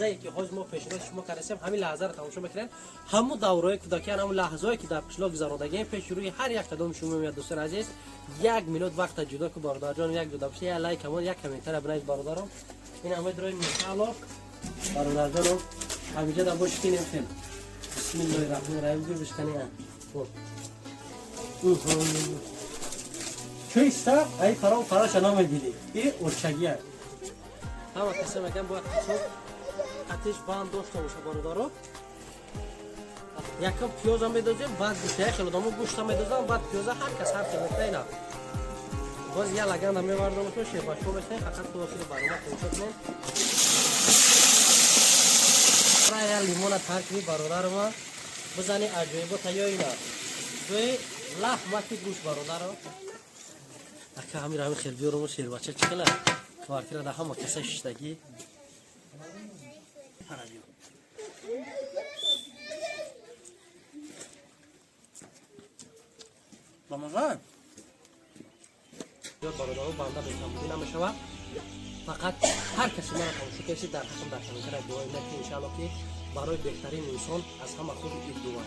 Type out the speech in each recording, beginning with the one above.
ای که حاج ما پیشنهاد شما کردیم همین لحظه رو تماشا میکنین. همون دورای کودکیان، همون لحظه‌ای که در قشلاق گذروندگی پیش روی هر یک قدم شما میاد. دوستان عزیز، یک منوت وقت جدا که برادر جان یک جدا بشه، لایک هم یک کامنت برای برادرم. این همه درای مثال برادر جان همینجا دم باش کنیم فیلم. بسم الله الرحمن الرحیم گوش بشکنی. چه است؟ ای فراش نام دیدی. این اورچگیه. همه کسی میگن باید آتش باند داشته باشه برادرها. یکم پیاز هم میدازیم، بعد بیشتر خیلی دامو گوشت هم میدازم، بعد پیاز هر کس هر چیز میکنه. باز یه لگند هم میبردم تو شیباش رو میکنه، فقط تو واسه برنامه تماشا کنین. برای لیمون ترکی برادر ما بزنی عجیبه تیایی نه. دوی لحمتی گوشت برادر. اکه همین خیلی بیارم شیر بچه چکله. کارتی را دهم کسی شدگی. رمضان. یا برادران بنده بیشتر بودی نمیشود. فقط هر کسی مرا تماشا کنید در حقم در کامنت دعای نکنید ان شاء الله که برای بهترین انسان از همه خوب دعا.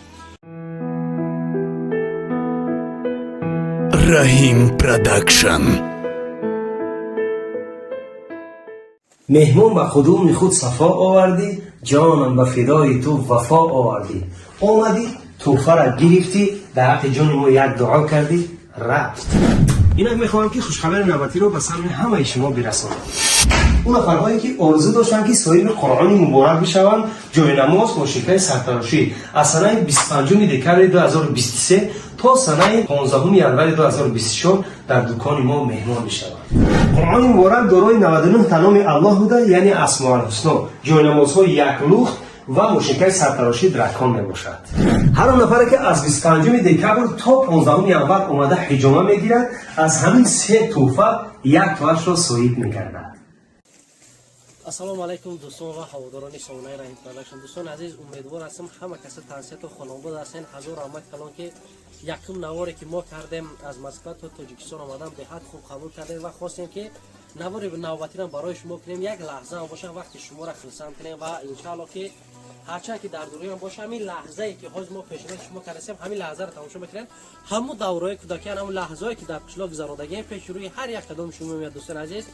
رحیم پروداکشن. مهمون به خدوم خود صفا آوردی، جانم به فدای تو وفا آوردی. آمدی توفه را گرفتی، در حق جان ما یک دعا کردی، رفت. اینا میخوام که خوشخبر نعمتی رو به سمع همه شما برسانم. اون نفرهایی که آرزو داشتن که صاحب قرآن مبارک بشوند، جای نماز موشیقه سرتراشی از سنه 25 دکبر 2023 تا سنه 15 ینور 2024 در دکان ما مهمان میشوند. قرآن مبارک دارای 99 تنام الله بوده، یعنی اسماء الحسنا، جای نمازهای یک لخت و موشیقه سرتراشی درکان میباشد. هر اون نفری که از 25 دکبر تا 15 ینور اومده حجامه میگیرد، از همین سه تحفه یک تاش را صاحب میگردد. السلام علیکم دوستان و هواداران سامانه رحیم پروداکشن. دوستان عزیز، امیدوار هستم همه کسی تنسیت و خانواده هستین. حضور رحمت کلان که یکم نواری که ما کردیم از مسقط و تاجیکستان آمدم به حد خوب قبول کردیم و خواستیم که نواری نوبتی را برای شما کنیم. یک لحظه هم باشه وقتی شما را خلصان کنیم و ان شاء الله که هرچند که در دوره هم باشه همین لحظه ای که حاج ما پیشنهاد شما کردیم همین لحظه رو تماشا میکنین. همون دورای کودکیان، همون لحظه‌ای که در قشلاق گذروندگی پیش روی هر یک قدم شما میاد. دوستان عزیز،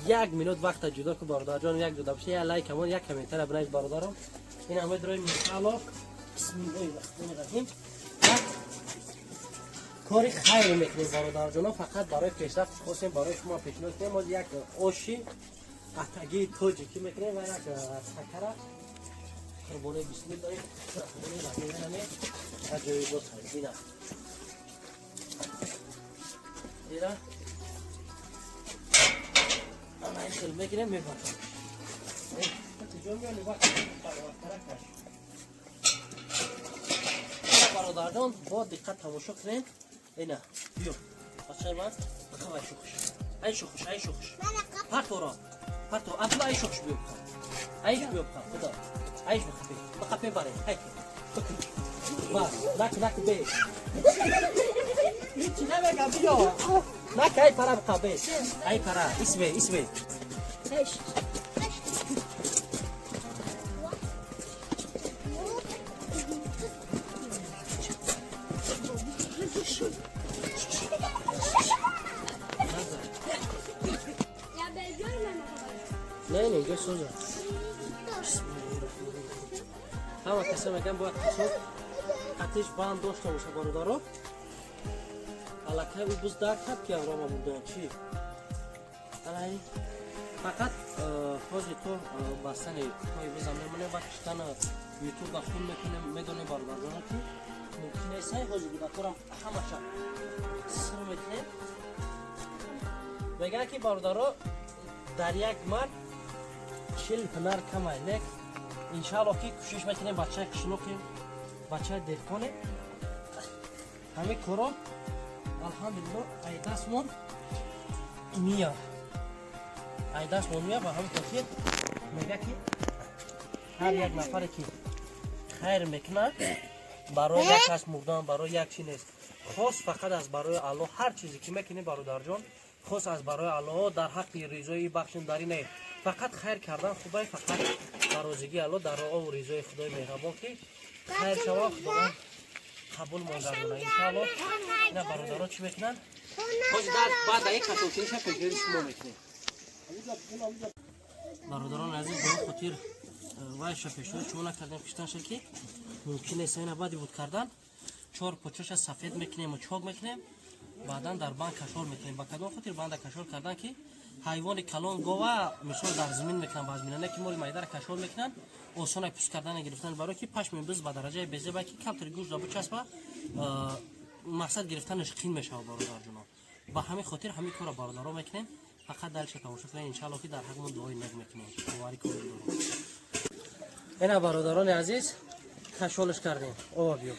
یک منوت وقت جدا که برادر جان یک جدا بشه، لایک هم یک کامنت برای برادرم. این همه درای مثال بسم الله الرحمن الرحیم. کاری خیر میکنیم برادر جان، فقط برای پیشرفت خواستیم برای شما پیشنهاد کنیم. ما یک آشی اتگی تاجیکی میکنیم و یک سکره قربونه بسم الله الرحمن الرحیم. اجایی باز خیلی نه دیره اما این خیلی میکنیم میبرم تجا میانی وقت برادر جان با دقت تماشا کنید. اینه بیو بچه من بخواه ای شوخش ای شوخش پرتو را پرتو عبدالله ای شوخش بیو بخواه ایش بیو بخواه خدا ایش بخواه ببره ای بس نک بی هیچی نمیگم بیا نک ای پره بخواه بی ای پره اسمه نه اینجا سوزه. همه کسی میگن باید آتش باند داشته باشه برادرها. الکی او بز درک کرد که اورام بودن چی؟ الکی فقط حاجی تو بستنی توی بزن میمونه و کشتن یوتیوب و خون میکنیم میدونی برادرها که ممکنه ایسای حاجی بوده تورم همه شب سر میکنیم. میگن که برادرها در یک مرد 40 هنر کمه لیک انشاءالله که کوشش میکنیم بچه کشنو که بچه دلکنه همه کارا الحمدلله ای دستمون میاد و همه تاکید میگه که هر یک نفر که خیر میکنه برای یک کس مردن برای یک چی نیست، خاص فقط از برای الله. هر چیزی که میکنی برادر جان خاص از برای الله در حق رضای بخشنداری نه. فقط خیر کردن خوبه، فقط برازگی الله در راه و رضای خدای مهربان که خیر شوا خداوند قبول ماندارونه ان شاء الله. اینا برادرها چی میکنن؟ باز بعد یک کاتوکیش فکر شما میکنه. برادران عزیز به خاطر وایش پیشنهاد شما نکردیم پیشتن شد که ممکنه سینا بعدی بود کردن 4 پوچش سفید میکنیم و چاق میکنیم بعدا در بند کشور میکنیم. با کدام خاطر بند کشور کردن که حیوان کلان گاوا مثال در زمین میکنن باز میکنن که مول مایدار کشور میکنن آسان پوست کردن گرفتن برای که پشم بز به درجه بزه با که کمتر گوشت را بچسبه مقصد گرفتنش قین میشه برادر جناب. با همین خاطر همین کارا برادرها میکنیم. فقط دلش تماشا کنید ان شاء الله که در حقمون دعای نگ میکنیم. مبارک کنید. اینا برادران عزیز کشولش کردیم. او بیو.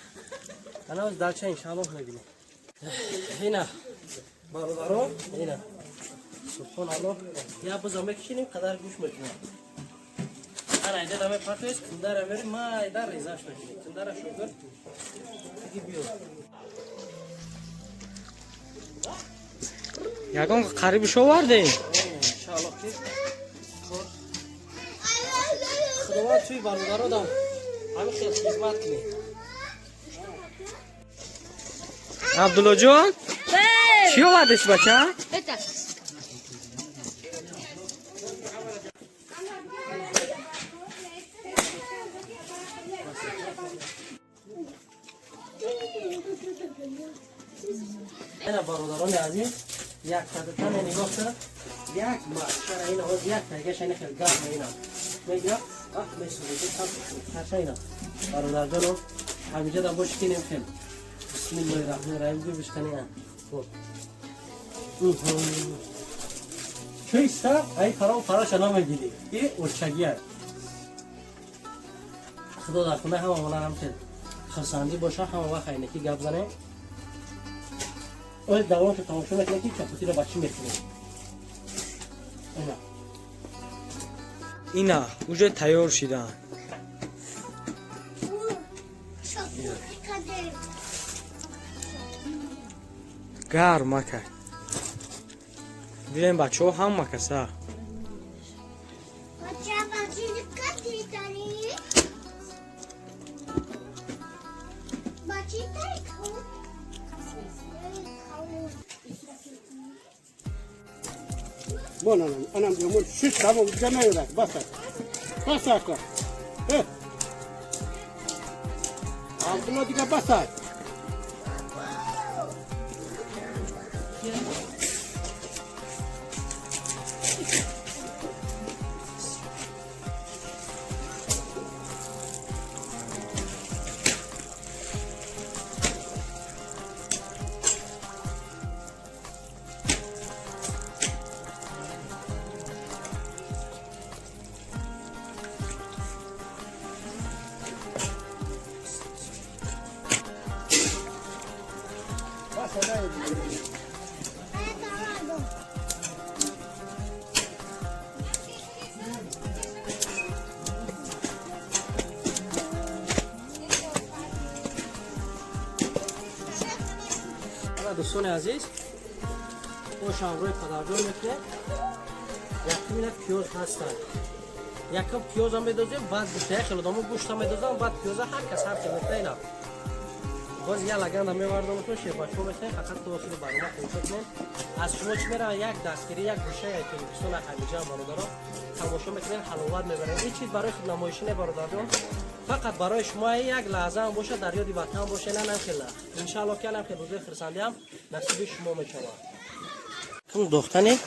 انا از دلچه ان شاء الله میبینیم. اینا برادران اینا سبحان الله یا بزا میکشیم قدر گوش میکنیم. انا اینجا دم پاتوس کندار میری ما ایدار ریزاش میکنیم. کندار شوگر دیگه بیو. یکم قریب شو ورده انشاءالله که خداوند توی برادرها دام همین خیلی خدمت کنی. عبدالله جان چی آوردش بچه؟ اینا برادران عزیز یک کدتن نگاه کرد یک ماشر اینا و یک تایگش اینا خیلی گرم اینا میگه میسوزه کم اینا برادر جانو همینجا دم باش کنیم فیلم بسم الله الرحمن الرحیم جو بشکنی خب چیستا ای فراش نمیگیری این اورچگیه خدا در خونه همه مولا هم که خرسندی باشه همه وقت اینکی گپ زنه اول دوام که تماشا میکنه که چپوتی رو بچی میکنه. اینا اوجه تیار شدن گرم مکر بیریم بچه ها هم مکسه Bueno, anam diyorum, şiş tamam demeyiver, basar. Basar kar. Altına dike basar. دوستان عزیز خوش روی پدرجان میکنه یکی میره پیاز هستن یکم پیاز هم میدازیم بعد گوشته خیلی دامو گوشت هم میدازم بعد پیاز هر کس هر که میکنه اینا باز یه لگند هم میوردم تو شیبا شو میکنه فقط تو واسه برنامه خوشت کنید از شما چی میره یک دستگیری یک گوشه یک تلویزیون همیشه برادرها تماشا میکنین حلاوت میبرین این چیز برای خود نمایشی نه برادران فقط برای شما یک لحظه هم باشه در یاد وطن باشه نه خیلی ان شاء الله که الان خیلی روزی خرسندی هم نصیب شما میشه کم دختنی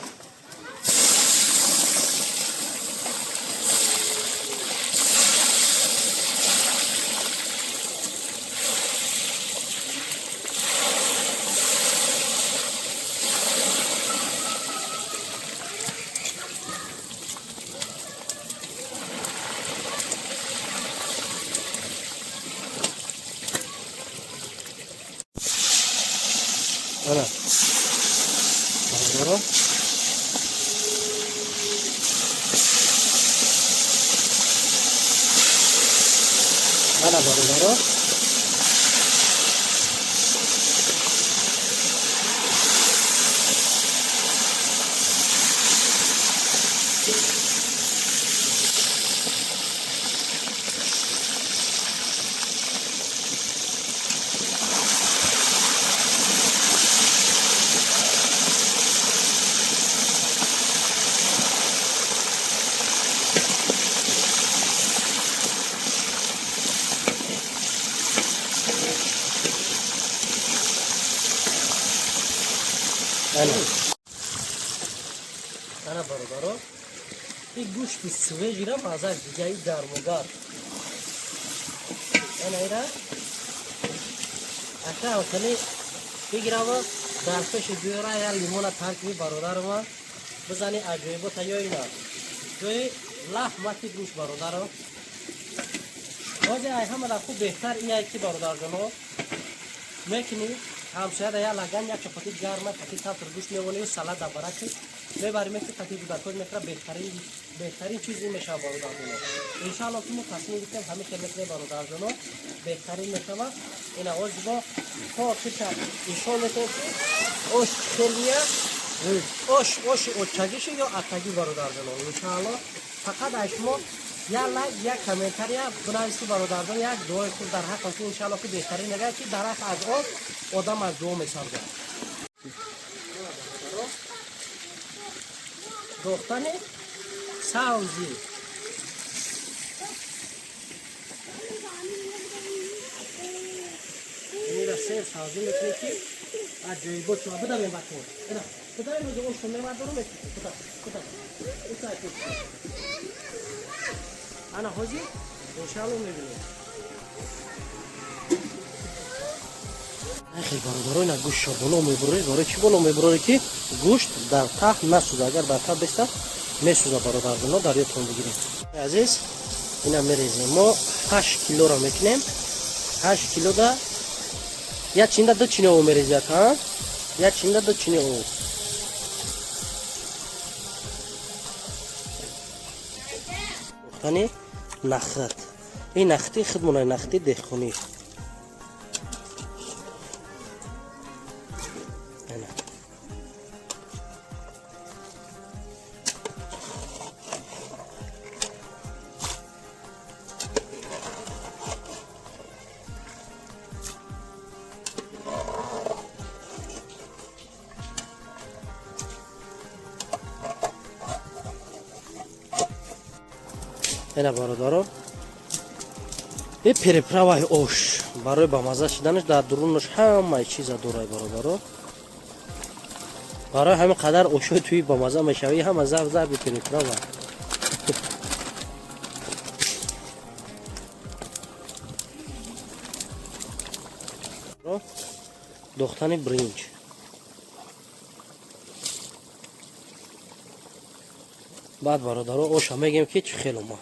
Ana. Barudaro. Ana barudaro. انا برادرو این گوشت سویج را مازش دیگه گرموگار انا ایرا اکا وطنی بگیرم در پیش بیورا یا لیمون ترکی برادر ما بزنی اجویبو تا یا اینا جوی لح مکی گوشت برادرو آجه ای همه را خوب بهتر اینه که برادر جنو میکنی همسایه یا لگن یک چپاتی گرمه پاتی تا ترگوش میونی و سلاد برکی میبری میکنی پاتی در کل میکنه بهترین چیزی میشه برادر جنو انشاءالله که ما تصمیم گرفتیم همه که میکنه برادر جنو بهترین میشه این آواز با خواهد که ایشان میکنه اوش خیلیه اوش اوچگیشه یا اتگی برادر جنو انشاءالله فقط اشما یا لایک یا کامنتر یا بنویسید برادران یک دعای خود در حق است ان شاءالله که بهترین نگاه که در حق از آدم از دو مثال زد دوختن ساوزی میره سر ساوزی میکنه که از جایی بود شما بدم این بطور بدم این بطور شما مردم رو میکنه بدم انا خوزی انشاءالله میبینیم خیلی برادرای اینا گوشت بالا میبره برای چی بالا میبره که گوشت در ته نسوزه اگر در ته بسته میسوزه برادران در یادتون بگیریم عزیز اینا میریزیم ما 8 کیلو را میکنیم 8 کیلو دا یا چینده دو چینه او میریزید ها یا چینده دو چینه او خانی نخت این نختی خودمونه نختی دهخونی اینا برادران این پریپراوای اوش برای با مزه شدنش در درونش همه چیز داره برادران برای همین قدر اوشو توی با مزه میشوی همه زرد پریپراوای دوختن برنج بعد برادران اوش هم میگیم که چه خیلی ما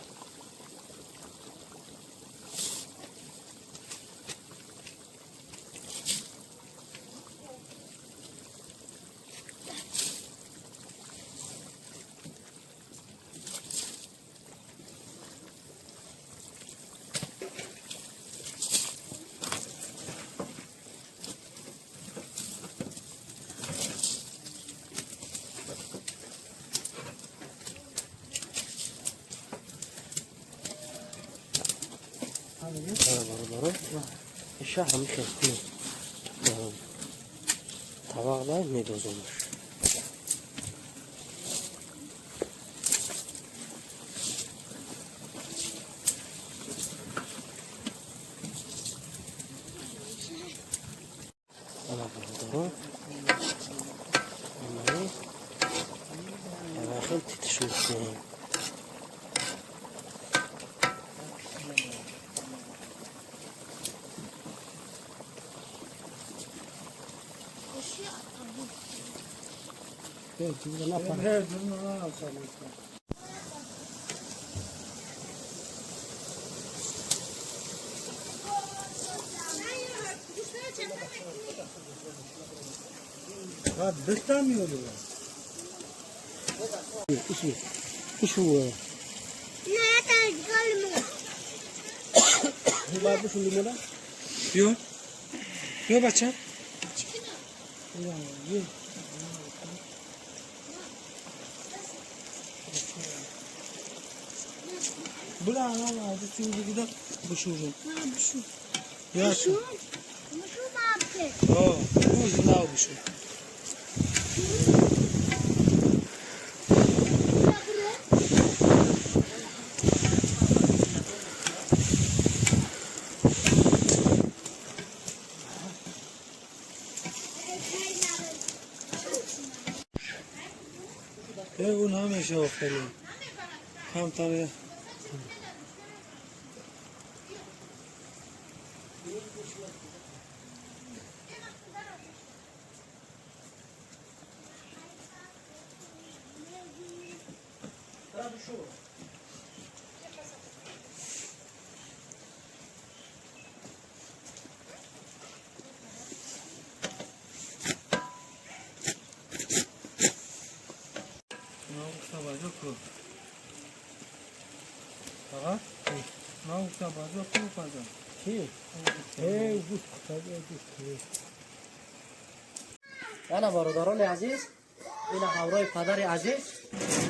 برادران ایشه همی خیلی طبق دار میدوزمش برادران خیلی تیتش میکنیم ایشو نه تا گلمه بعد بشون لیمونه بیا بچه بلا انا عايز تشوف كده بشوفه ما بشوف يا بشوف ما بكير بوز لا بشوف میشه خیلی کمتر. انا برادران عزیز، این همراه پدر عزیز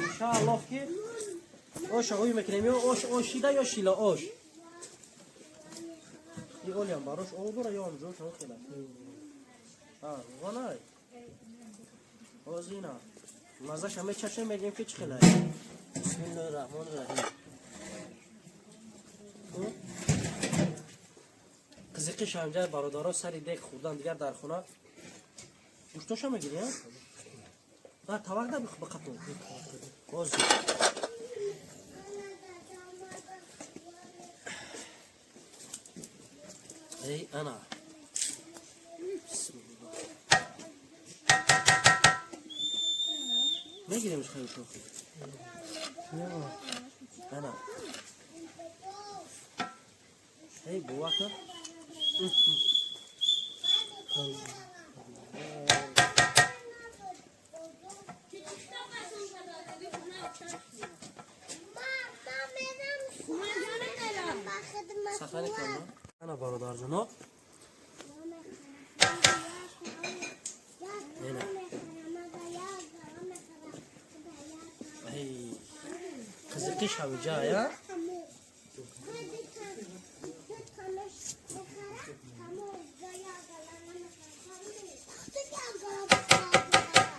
انشاءالله که آش آقای میکنیم یا آش آشیده یا شیلا آش این اولیم براش آب برای یا آنجا شما خیلی غنای آزینا مزش همه چشم میگیم که چه خیلی بسم الله الرحمن الرحیم قزیقش همجا برادرها سری دیگ خوردن دیگر در خونه گوشتاشو میگیری ها؟ نه طبق ده بقطعه باز ای انا بسم الله میگیریمش خیلی شو انا ای بواکر سخنی کنم انا برادر جناب اینا ای قزقیش هم جایا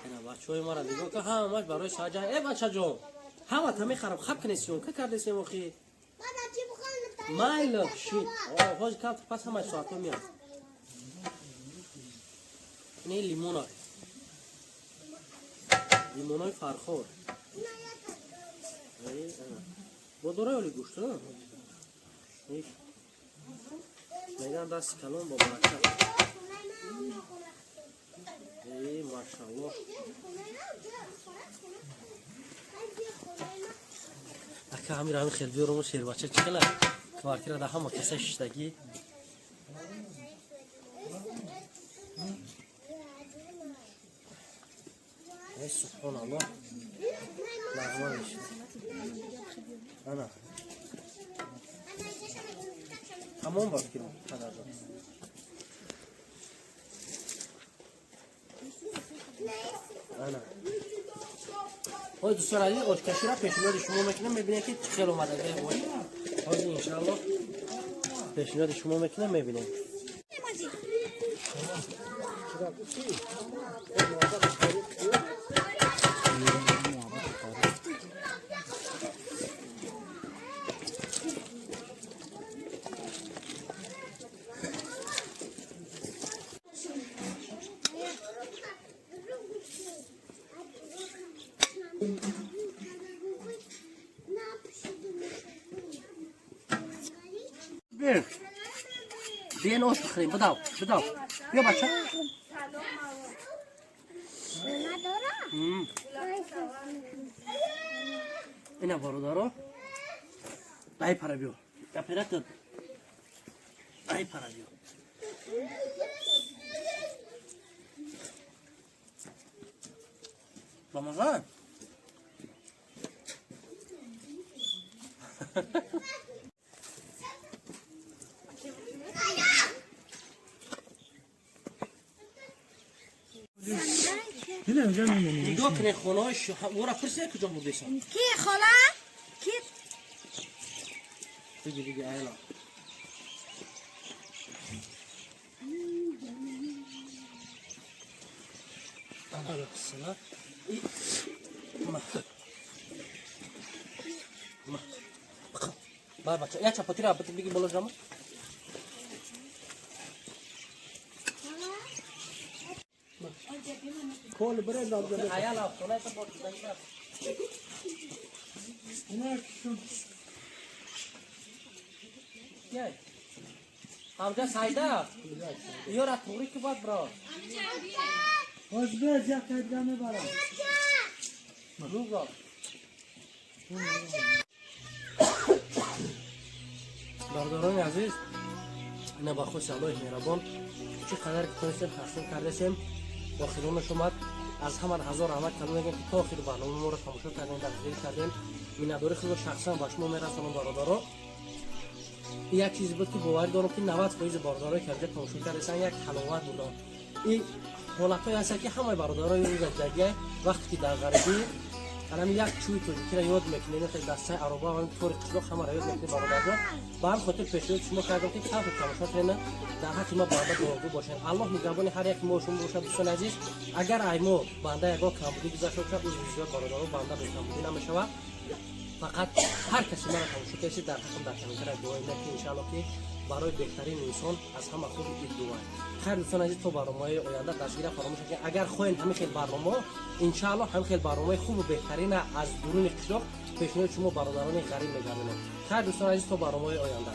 اینا بچه‌های ما را دیگه که همش برای ساجا ای بچه جون همه تمی خراب خب کنیسیون که کردیسیم اخی مایل شیت آه هاش کات پس همه ساعتو میاد اینه لیمونای لیمونای فرخور با دوره ولی گوشت نه میگن دست کلون با برکت ای ماشاءالله اکا همین خیلی بیارم و شیر بچه چکله کارکی را ده همه کسه ششتگی ای سبحان الله نغمه میشه انا همون باید کنم پدر جان انا دوستان عزیز آشکشی را پیشنهاد شما میکنم میبینید که چه خیلی اومده به بایی حاضر انشاءالله پیشنهاد شما میکنم میبینید بیاین آش بخوریم بداو بیا بچه اینا برادرها ای پره بیو یا پیرت داد ای پره بیو رمضان نگاه کنه خونهاش ورا پرسه کجا بودیسن کی خاله؟ کی؟ دیگه ایلا آره سلام ما بچه یا چپاتی را بگی بالا جامو کول بره داد ایالا خونه تو بود Gel. Amca sayda. Yora to'g'ri ki bot bro. O'zbek jakatgani bor. Rugo. Bardoron aziz. اینا با خود سلام مهربان چقدر که تونستیم تحسین کردیم آخرون شما از همان هزار رحمت کردم میگم که تا آخر برنامه ما رو تماشا کردیم دقیق کردیم مینداری خود شخصا با شما میرسونم برادران یک چیزی بود که باور دارم که 90% برادرای که اینجا تماشا کردن یک حلاوت بود این حالتایی هست که همه برادرای روز جدیه وقتی که در غربی الان یک چوی تو که یاد میکنه که دسته عربا و طور قشلاق همه را یاد میکنه برادران با هم خاطر پیشنهاد شما کردم که کافی تماشا کنن در حق ما برادر دروغگو باشن الله میگه هر یک ما شما باشه دوستان عزیز اگر ایمو بنده یگان کمبودی گذاشته باشه از زیاد برادران بنده به کمبودی نمیشه فقط هر کسی مرا تماشا کنه در حقم در کامنت دعای نکنه ان شاء الله که برای بهترین انسان از همه خود دعا خیر دوستان عزیز تو برنامه‌های آینده دستگیر فراموش کنید اگر خواین همین خیلی برنامه ان شاء الله هم خیلی برنامه خوب و بهترین از درون قشلاق پیشنهاد شما برادران غریب می‌گردونم خیر دوستان عزیز تو برنامه‌های آینده